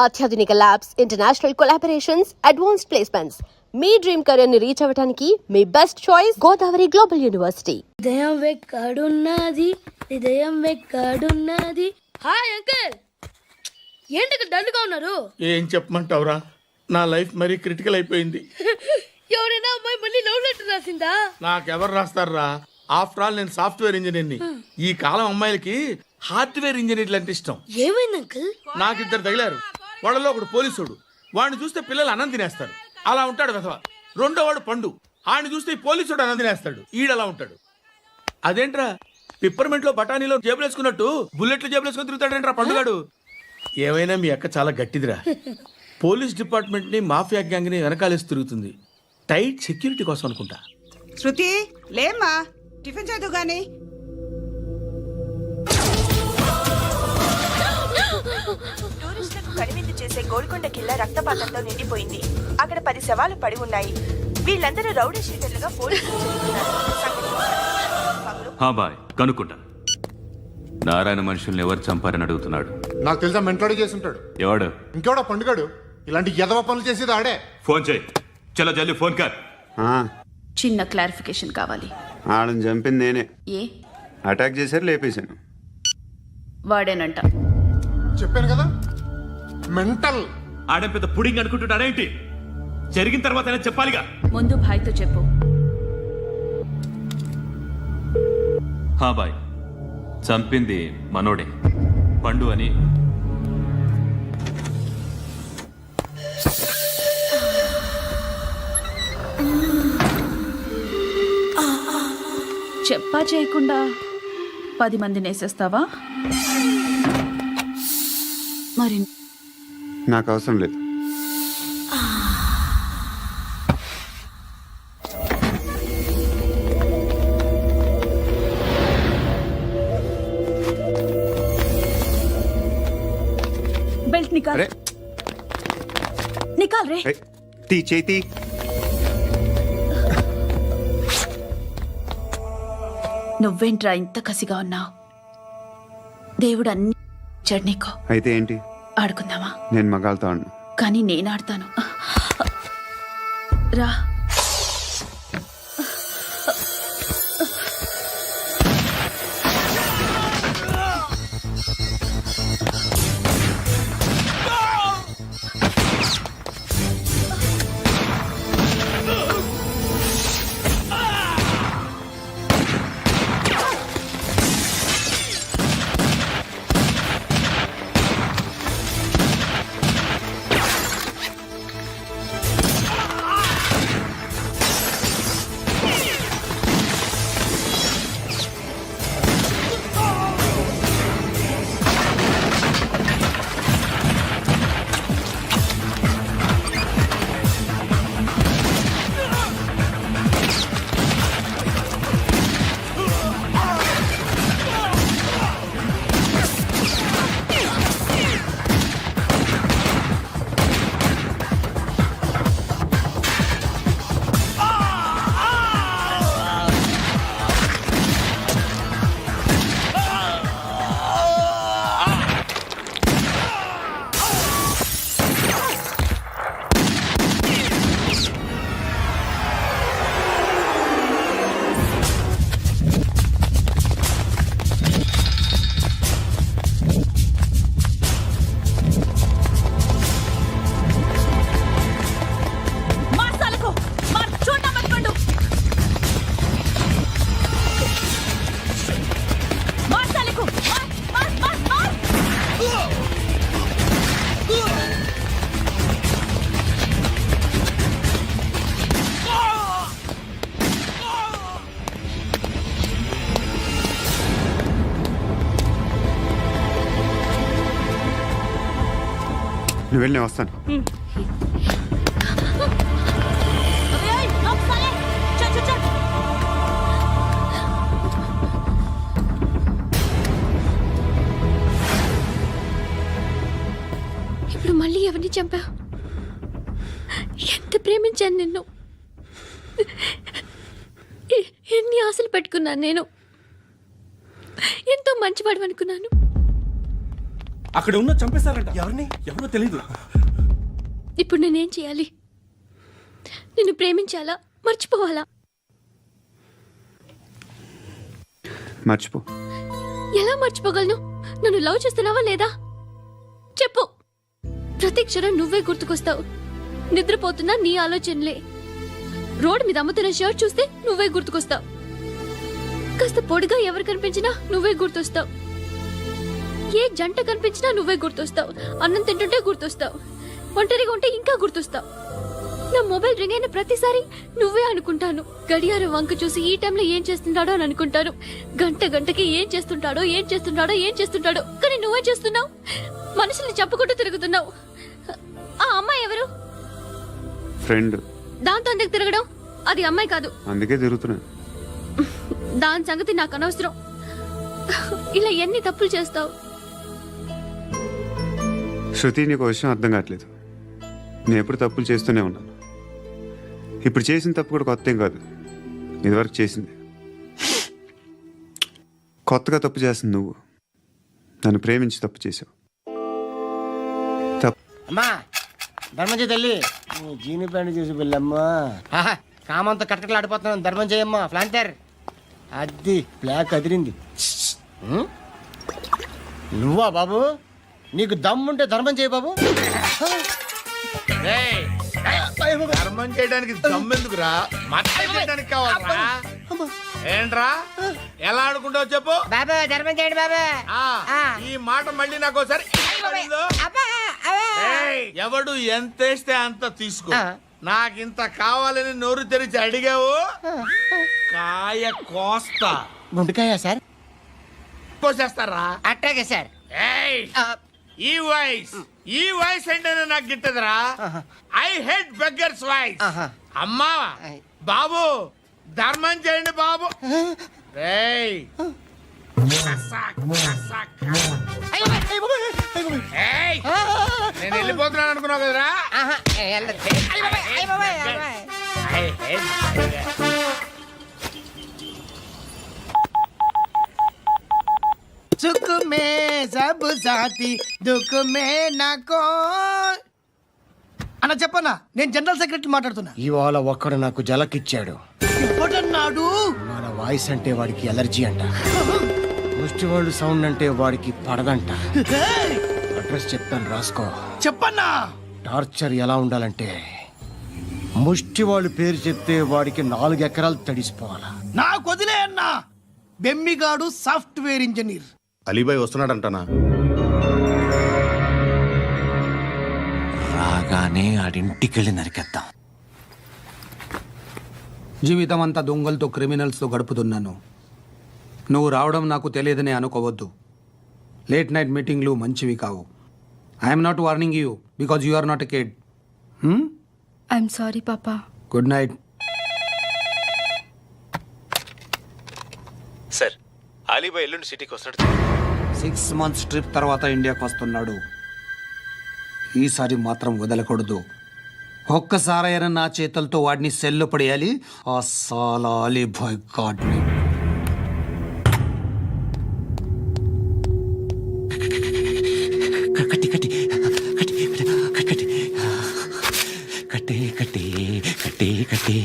అత్యాధునిక labs, international collaborations, advanced placements. మీ dream career ని రీచ్ అవ్వడానికి మీ best choice Godavari global university. హృదయం వెక్కడున్నది, హృదయం వెక్కడున్నది. హాయ్ అంకుల్, ఏంటి డల్గా ఉన్నారు? ఏం చెప్పమంటావురా, నా లైఫ్ మరీ క్రిటికల్ అయిపోయింది. ఎవరైనా అమ్మాయి మళ్ళీ లవ్ లెటర్ రాసిందా? నాకెవరు రాస్తారా? ఆఫ్టర్ ఆల్ నేను సాఫ్ట్వేర్ ఇంజనీర్ని. ఈ కాలం అమ్మాయిలకి హార్డ్వేర్ ఇంజనీర్లు అంటే ఇష్టం. ఏమైంది అంకుల్? నాకు ఇద్దరు తగిలారు. వాళ్ళలో ఒకడు పోలీసుడు. వాడిని చూస్తే పిల్లలు అన్నం తినేస్తారు, అలా ఉంటాడు వెధవ. రెండో వాడు పండు. ఆడిని చూస్తే ఈ పోలీసుడు అన్నం తినేస్తాడు, ఈడలా ఉంటాడు. అదేంట్రా, పిప్పర్మెంట్ లో బఠానీలో జేబులు వేసుకున్నట్టు బుల్లెట్లు జేబులు వేసుకుని తిరుగుతాడేంట్రా పండుగాడు. ఏమైనా మీ అక్క చాలా గట్టిదిరా. పోలీస్ డిపార్ట్మెంట్ ని మాఫియా గ్యాంగ్ ని వెనకాలేసి తిరుగుతుంది. టైట్ సెక్యూరిటీ కోసం అనుకుంటా. శృతి లేమ్మా, టిఫిన్ చేద్దు గాని. టూరిస్టులకు కనువిందు చేసే గోల్కొండ కిల్లా రక్తపాతంతో నిండిపోయింది. అక్కడ 10 శవాలు పడి ఉన్నాయి. వీళ్ళందరూ రౌడీ షీటర్లుగా పోలీసులు బాయ్ కనుక్కుంటా. నారాయణ మనుషుల్ని ఎవరు చంపారని అడుగుతున్నాడు. నాకు తెలుసా, మెంటలాడి చేసి ఉంటాడు. ఎవడు? ఇంకెవడా పండుగాడు. ఇలాంటి ఎదవ పనులు చేసేది ఆడే. ఫోన్ చేయి. చలో జల్లి ఫోన్ కర్. చిన్న క్లారిఫికేషన్ కావాలి. ఆడని చంపింది నేనే. ఏ అటాక్ చేశారు, లేపేశాను. వాడేనంట. చెప్పాను కదా, మెంటల్. ఆడే పెద్ద పుడింగ్ అనుకుంటున్నాడేంటి? జరిగిన తర్వాత అయినా చెప్పాలిగా. ముందు భాయ్తో చెప్పు. బాయ్, చంపింది మనోడే, పండు అని. చెప్పా చేయకుండా 10 మందిని వేసేస్తావా? మరి నాకు అవసరం లేదు. బెల్ట్ నికాల్. నికాల్ రే. తీ చేతి. నువ్వేంట్రా ఇంత కసిగా ఉన్నావు? దేవుడు అన్ని ఇచ్చాడు నీకు. అయితే ఏంటి? ఆడుకుందామా? నేను మగాళ్ళతో ఆడను. కానీ నేను ఆడతాను. రా. నువ్వు వెళ్ళి నేను వస్తాను. ఇప్పుడు మళ్ళీ ఎవరిని చంపా? ఎంత ప్రేమించాను నిన్ను, ఎన్ని ఆశలు పెట్టుకున్నాను నేను. ఎంతో మంచివాడు అనుకున్నాను. అక్కడ ఉన్న చంపేశారంట. ఎవరిని? ఎవరో తెలీదు. ఇప్పుడు నేనేం చేయాలి? నిన్ను ప్రేమించాలా, మర్చిపోవాలా? మర్చిపో. ఎలా మర్చిపోగలను? నన్ను లవ్ చేస్తున్నావా లేదా చెప్పు. ప్రతి క్షణం నువ్వే గుర్తుకొస్తావు. నిద్రపోతున్నా నీ ఆలోచనలే. రోడ్డు మీద అమ్ముతున్న షర్ట్ చూస్తే నువ్వే గుర్తుకొస్తావు. కాస్త పొడిగా ఎవరు కనిపించినా నువ్వే గుర్తొస్తావు. ఏ జంట కనిపించినా నువ్వే గుర్తొస్తావు. అన్నం తింటుంటే గుర్తొస్తావు. ఒంటరిగా ఉంటే ఇంకా గుర్తొస్తావు. నా మొబైల్ రింగ్ అయిన ప్రతిసారి నువ్వే అనుకుంటాను. గడియారం వంక చూసి ఈ టైంలో ఏం చేస్తుంటాడో అని అనుకుంటాను. గంట గంటకి ఏం చేస్తుంటాడో కానీ నువ్వే చేస్తున్నావు. మనుషుల్ని చంపుకుంటూ తిరుగుతున్నావు. ఆ అమ్మాయి ఎవరు? ఫ్రెండ్. దాంతో ఎందుకు తిరగడం? అది అమ్మాయి కాదు. అందుకే తిరుగుతున్నా. దాని సంగతి నాకు అనవసరం. ఇలా ఎన్ని తప్పులు చేస్తావు? శృతి, నీకు విషయం అర్థం కావట్లేదు. నేను ఎప్పుడు తప్పులు చేస్తూనే ఉన్నాను. ఇప్పుడు చేసిన తప్పు కూడా కొత్త ఏం కాదు, ఇదివరకు చేసింది. కొత్తగా తప్పు చేస్తుంది నువ్వు. నన్ను ప్రేమించి తప్పు చేసావు. అమ్మా ధర్మం చేయి తల్లి. జీని ప్యాంట్ చూసి వెళ్ళమ్మా. కామంతో కట్టకట్లాడిపోతున్నాను. ధర్మం చేయమ్మా. ఫ్లాంటర్ అది బ్లాక్ అదిరింది. నువ్వా బాబు? నీకు దమ్ముంటే ధర్మం చేయి బాబు. రేయ్, ధర్మం చేయడానికి దమ్మెందుకురా? మతం చేయడానికి కావాలరా? ఏంట్రా ఎలా ఆడుకుంటావు చెప్పు. బాబా ధర్మం చేయండి బాబా. ఈ మాట మళ్ళీ నాకు ఒకసారి ఎవడు ఎంత వేస్తే అంత తీసుకో. నాకింత కావాలని నోరు తెరిచి అడిగావు, కాయ కోస్తా. గుండెకాయ సార్? కోసేస్తారా? అట్టాగే సార్. ఈ వాయిస్ ఏంటనే నాకు గిట్టదురా. I hate beggars voice. అమ్మా బాబు ధర్మం చేయండి బాబు. రేయ్ నేను వెళ్ళిపోతున్నాను అనుకున్నావు కదరా. సుఖ మే సబ్ సాథీ దుఃఖ మే నాకో. అన్న చెప్పన్నా, నేను జనరల్ సెక్రటరీ మాట్లాడుతున్నా. ఇవాళ ఒక్కడు నాకు జలకిచ్చాడు. ఇవ్వడన్నాడు. మన వాయిస్ అంటే వాడికి ఎలర్జీ అంట. ముష్టి వాళ్ళు సౌండ్ అంటే వాడికి పడదంట. అడ్రస్ చెప్తాను రాసుకో. చెప్పన్నా. టార్చర్ ఎలా ఉండాలంటే ముష్టి వాళ్ళు పేరు చెప్తే వాడికి 4 ఎకరాలు తడిసిపోవాలా. నాకు వదిలే అన్నా. బెమ్మిగాడు సాఫ్ట్వేర్ ఇంజనీర్. అలీబాయ్ వస్తున్నాడంటనా? రాగానే ఆడింటికెళ్ళి నరికేద్దాం. జీవితం అంతా దొంగలతో క్రిమినల్స్తో గడుపుతున్నాను. నువ్వు రావడం నాకు తెలియదని అనుకోవద్దు. లేట్ నైట్ మీటింగ్లు మంచివి కావు. I'm not warning you because you are not a kid. I'm sorry papa. Good night. Sir, Ali bhai ఎల్లుండి సిటీకి వస్తాడు. 6 months ట్రిప్ తర్వాత ఇండియాకి వస్తున్నాడు. ఈసారి మాత్రం వదలకూడదు. ఒక్కసారైనా నా చేతులతో వాడిని సెల్లు పడేయాలి. ఆ సాలా అలీబాయ్ గాడ్ని. కట్టి కట్టి కట్టి కట్టి కట్టి కట్టి కట్టి కట్టి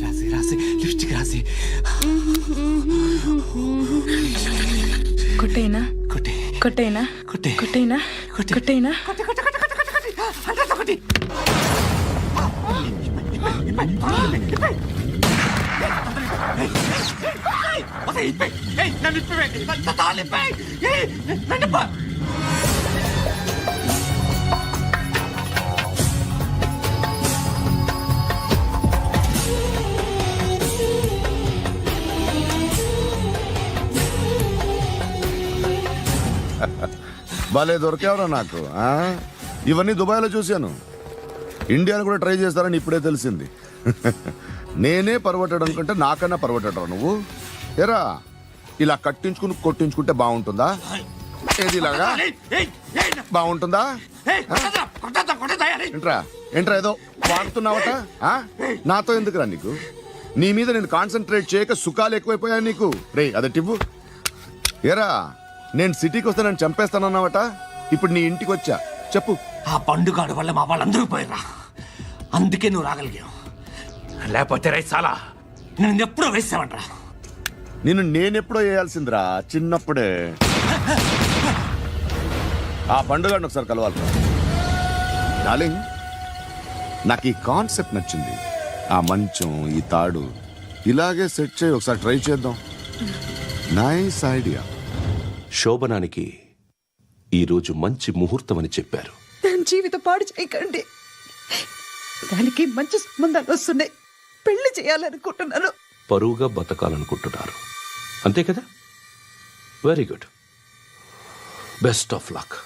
రాసి రాసి లిప్స్టిక్ రాసి కొట్టేనా కొట్టి కొట్టేనా కొట్టి కొట్టేనా కొట్టి కొట్టేనా కొట్టి కొట్టి కొట్టి కొట్టి కొట్టి కొట్టి భలే దొరికేవరా నాకు. ఇవన్నీ దుబాయ్లో చూశాను. ఇండియాను కూడా ట్రై చేస్తారని ఇప్పుడే తెలిసింది. నేనే పర్వటాడు అనుకుంటే నాకన్నా పర్వటాడు నువ్వు. ఎరా ఇలా కట్టించుకుని కొట్టించుకుంటే బాగుంటుందా? ఏది ఇలాగా బాగుంటుందా? ఏంట్రా ఏంట్రా ఏదో వాడుతున్నావట? నాతో ఎందుకురా నీకు? నీ మీద నేను కాన్సన్ట్రేట్ చేయక సుఖాలు ఎక్కువైపోయా నీకు. రే అదటివ్వు. ఏరా, నేను సిటీకి వస్తే నన్ను చంపేస్తానన్నావట, ఇప్పుడు నీ ఇంటికి వచ్చా. చెప్పు. ఆ పండుగాడు వల్ల మా వాళ్ళందరూ పోయిరా, అందుకే నువ్వు రాగలిగావు. లేకపోతే రైట్ చాలా నేను ఎప్పుడో వేసామంటరా. నేనెప్పుడో వేయాల్సిందిరా, చిన్నప్పుడే. ఆ పండుగను ఒకసారి కలవాలి. డార్లింగ్, నాకు ఈ కాన్సెప్ట్ నచ్చింది. ఆ మంచం, ఈ తాడు ఇలాగే సెట్ చేయి, ఒకసారి ట్రై చేద్దాం. Nice idea. శోభనానికి ఈరోజు మంచి ముహూర్తం అని చెప్పారు. దాని జీవితం పాడు చేయకండి. దానికి మంచి సంబంధాలు వస్తున్నాయి, పెళ్లి చేయాలనుకుంటున్నాను. పరువుగా బతకాలనుకుంటున్నారు, అంతే కదా? Very good, best of luck.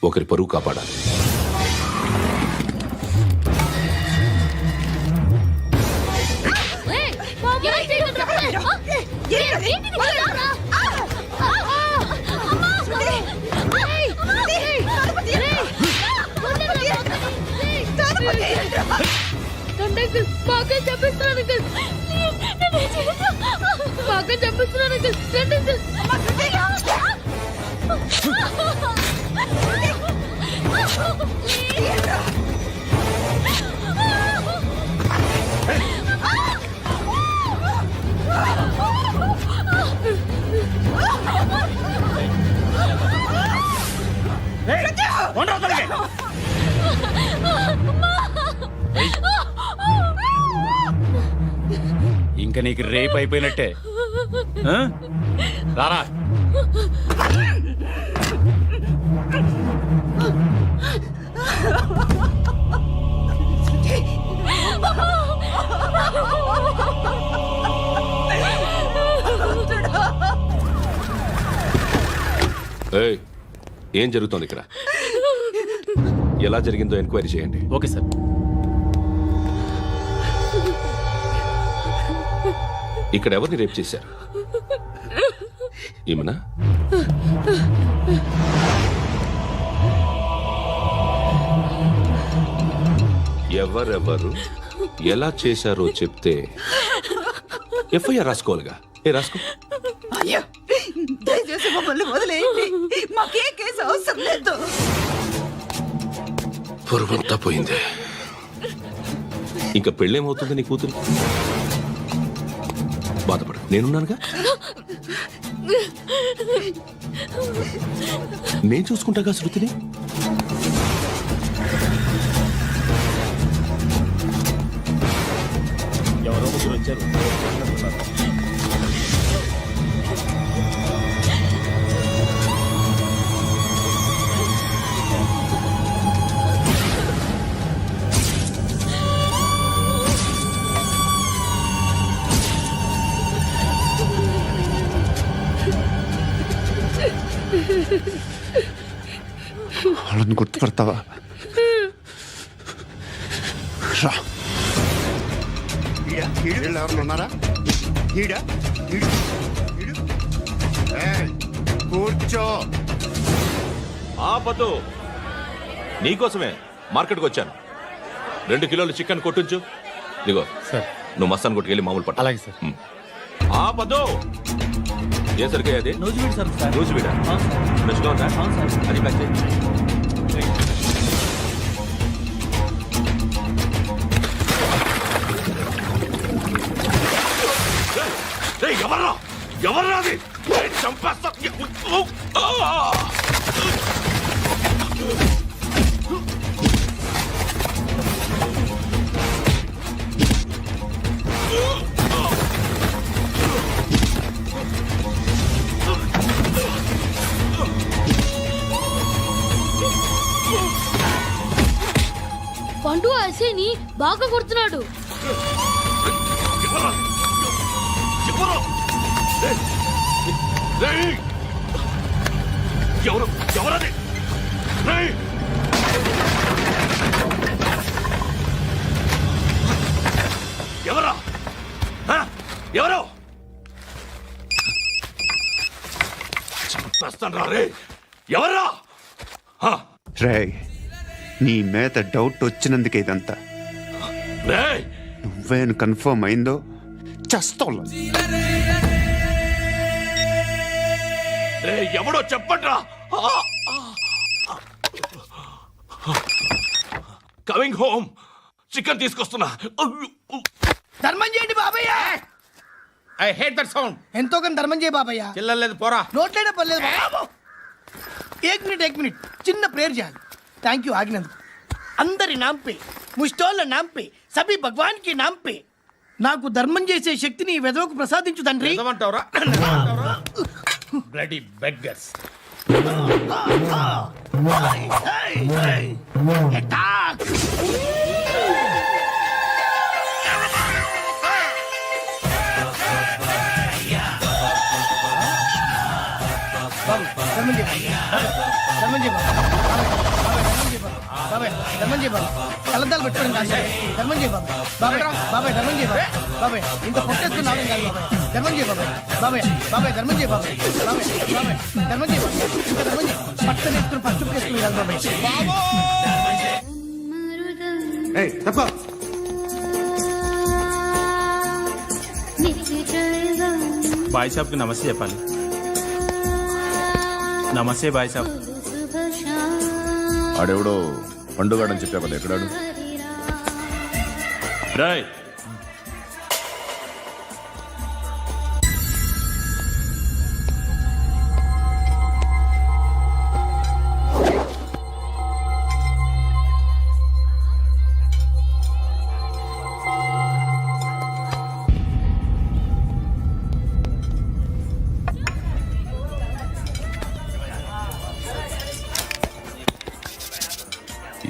ఒకరి పరువు కాపాడాలి. బాగా చెప్పిస్తున్నాను. ఇంకా నీకు రేప్ అయిపోయినట్టే. రారా. ఏయ్, ఏం జరుగుతోంది ఇక్కడ? ఎలా జరిగిందో ఎంక్వైరీ చేయండి. Okay sir. ఇక్కడ ఎవరిని రేప్ చేశారు? ఈమెనా? ఎవరెవరు ఎలా చేశారో చెప్తే ఎఫ్ఐఆర్ రాసుకోవాలిగా. రాసుకో. అయ్యో, దయచేసి మమ్మల్ని వదిలేయండి, మాకే కేసు అవసరం లేదు. పొరువంతా పోయింది. ఇంకా పెళ్ళేమవుతుంది నీ కూతురు? బాధపడు, నేనున్నానుగా. నేను చూసుకుంటాగా శృతిని. ఎవరో ముగ్గురు వచ్చారు. వాళ్ళని గుర్తుపడతావా? రా. ఎవరు ఉన్నారా? కూర్చో. ఆపదు, నీకోసమే మార్కెట్కి వచ్చాను. 2 కిలోలు చికెన్ కొట్టుంచు. ఇదిగో సార్. నువ్వు మస్తాన్ కొట్టుకెళ్ళి మామూలు పట్టు. అలాగే సార్. ఆపదు. ఏ సరిగ్గా అది? నూజివీడు సార్. నూజివీడా? ఫ్రెష్గా ఉందా? అది ప్యాక్ చేయి. ఎవర్రా? ఎవర్రా అది? చంపేస్తా. పండు అసేని బాగా కొడుతున్నాడు. ఎవరది? ఎవరా? ఎవరు? చంపేస్తాను రా రే. ఎవర్రా? రే, నీ మీద డౌట్ వచ్చినందుకే ఇదంతా. రేయ్, నువ్వే కన్ఫర్మ్ అయిందో చస్తావు. రేయ్, ఎవడో చెప్పట్రా. కమింగ్ హోమ్, చికెన్ తీసుకొస్తున్నా. ధర్మం చేయండి బాబయ్య. I hate that sound. ఎంతో కొంత ధర్మం చేయ బాబయ్య. చిల్లలేదు పోరా. నోట్లేనే పర్లేదు బాబు. ఏక్ మినిట్ చిన్న ప్రేయర్ చేయాలి. థ్యాంక్ యూ ఆగినందుకు. అందరి నామ్ పే, ముష్టోళ్ళ నామ్ పే, సభీ భగవాన్ కి నామ్ పే నాకు ధర్మం చేసే శక్తిని ఈ వెధవకు ప్రసాదించు తండ్రి. నిజమంటావురా? Bloody beggars. ధర్మం చేయ బాబాయ్. ధర్మం చేయ బాబాయ్. కలద్దాలు పెట్టుకోండి కాదు. ధర్మం చేయ బాబాయ్. బాబాయ్ ధర్మం చేయ బాబాయ్. ఇంత పొట్టేసుకుని రావడం కాదు బాబాయ్. ధర్మం చేయ బాబాయ్. ధర్మం చేయ బాబాయ్. ధర్మం చేయ బాబాయ్. ఇంకా ధర్మం చేయ. పట్టలు వేసుకుని పచ్చుకు వేసుకుని కాదు బాబాయ్. బాయ్ సాబ్కి నమస్తే చెప్పాలి. నమస్తే బాయ్ సాబ్. ఆడెవడో పండుగాడని చెప్పా కదా, ఎక్కడాడు? రేయ్,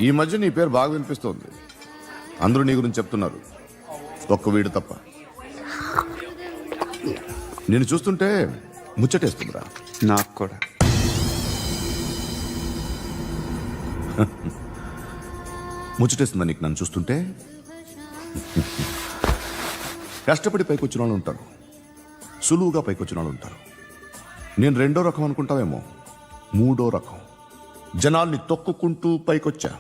ఈ మధ్య నీ పేరు బాగా వినిపిస్తోంది. అందరూ నీ గురించి చెప్తున్నారు, ఒక్క వీడు తప్ప. నేను చూస్తుంటే ముచ్చటేస్తుందిరా. నాకు కూడా. ముచ్చటేస్తుందా నీకు నన్ను చూస్తుంటే? కష్టపడి పైకొచ్చిన వాళ్ళు ఉంటారు, సులువుగా పైకొచ్చిన వాళ్ళు ఉంటారు. నేను రెండో రకం అనుకుంటావేమో, మూడో రకం. జనాల్ని తొక్కుకుంటూ పైకొచ్చా.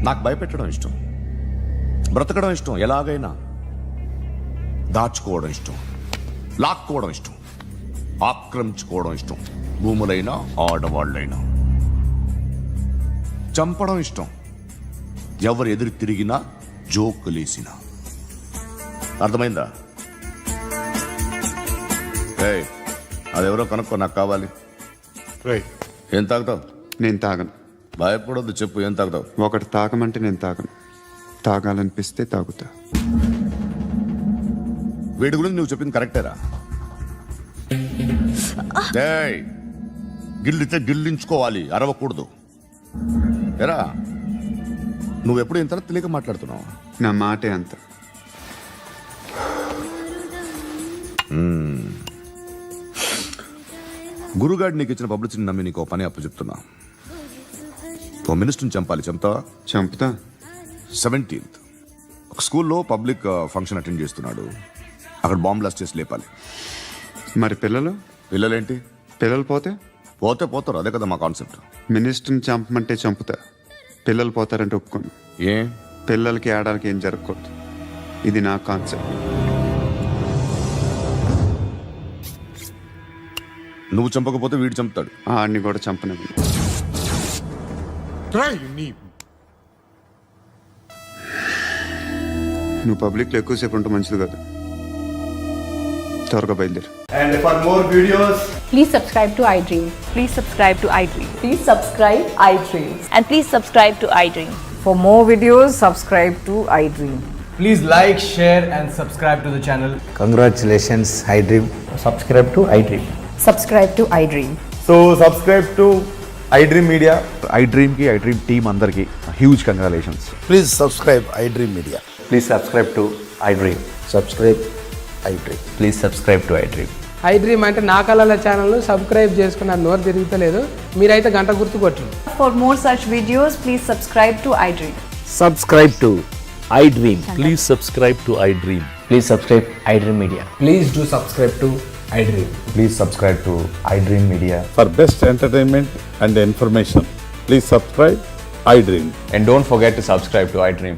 నాకు భయపెట్టడం ఇష్టం, బ్రతకడం ఇష్టం, ఎలాగైనా దాచుకోవడం ఇష్టం, లాక్కోవడం ఇష్టం, ఆక్రమించుకోవడం ఇష్టం. భూములైనా ఆడవాళ్ళైనా చంపడం ఇష్టం, ఎవరు ఎదురు తిరిగినా జోకులేసినా. అర్థమైందా? ఏయ్, అదెవరో కనుక్కో, నాకు కావాలి. ఏం తాగుతావు? నేను తాగను. భయపడొద్దు, చెప్పు ఏం తాగుతావు? ఒకటి తాగమంటే నేను తాగను. తాగాలనిపిస్తే తాగుతా. వీడి గురించి నువ్వు చెప్పింది కరెక్టేరా? ఏయ్, గిల్లితే గిల్లించుకోవాలి, అరవకూడదు. ఎరా, నువ్వెప్పుడు ఇంత తెలియక మాట్లాడుతున్నావు? నా మాటే అంత. గురుగాడు నీకు ఇచ్చిన పబ్లిసిటీని నమ్మి నీకు పని అప్పు చెప్తున్నా. ఓ మినిస్టర్ని చంపాలి, చంపుతావా? చంపుతా. 17th ఒక స్కూల్లో పబ్లిక్ ఫంక్షన్ అటెండ్ చేస్తున్నాడు. అక్కడ బాంబ్ బ్లాస్ట్ చేసి లేపాలి. మరి పిల్లలు? పిల్లలేంటి? పిల్లలు పోతే పోతే పోతారు, అదే కదా మా కాన్సెప్ట్. మినిస్టర్ని చంపమంటే చంపుతా, పిల్లలు పోతారంటే ఒప్పుకోను. ఏ? పిల్లలకి ఆడాలకి ఏం జరగకూడదు. ఇది నా కాన్సెప్ట్. నువ్వు చంపకపోతే వీడు చంపుతాడు. ఆడిని కూడా చంపనివ్వు. నువ్వు పబ్లిక్లో ఎక్కువసేపు ఉంటే మంచిది కాదు. త్వరగా బయలుదేరు. And for more videos, Please subscribe to iDream. Please subscribe to iDream. Please subscribe iDream. And please subscribe to iDream. For more videos, subscribe to iDream. please like, share and subscribe to the channel. Congratulations, iDream. Subscribe to iDream. Subscribe to iDream. So subscribe to iDream Media. iDream की iDream team अंदर की huge congratulations. Please subscribe iDream Media. Please subscribe to iDream. Subscribe iDream. Please subscribe to iDream. iDream అంటే నా కళల channel subscribe చేసుకున్న నోరు తిరుగుతలేదు. మీరైతే గంట గుర్తు కొట్టండి. For more such videos, please subscribe to iDream. Subscribe to iDream. Please subscribe to iDream. Please subscribe iDream Media. Please do subscribe to iDream. Please subscribe to iDream Media. For best entertainment and information, please subscribe iDream. And don't forget to subscribe to iDream.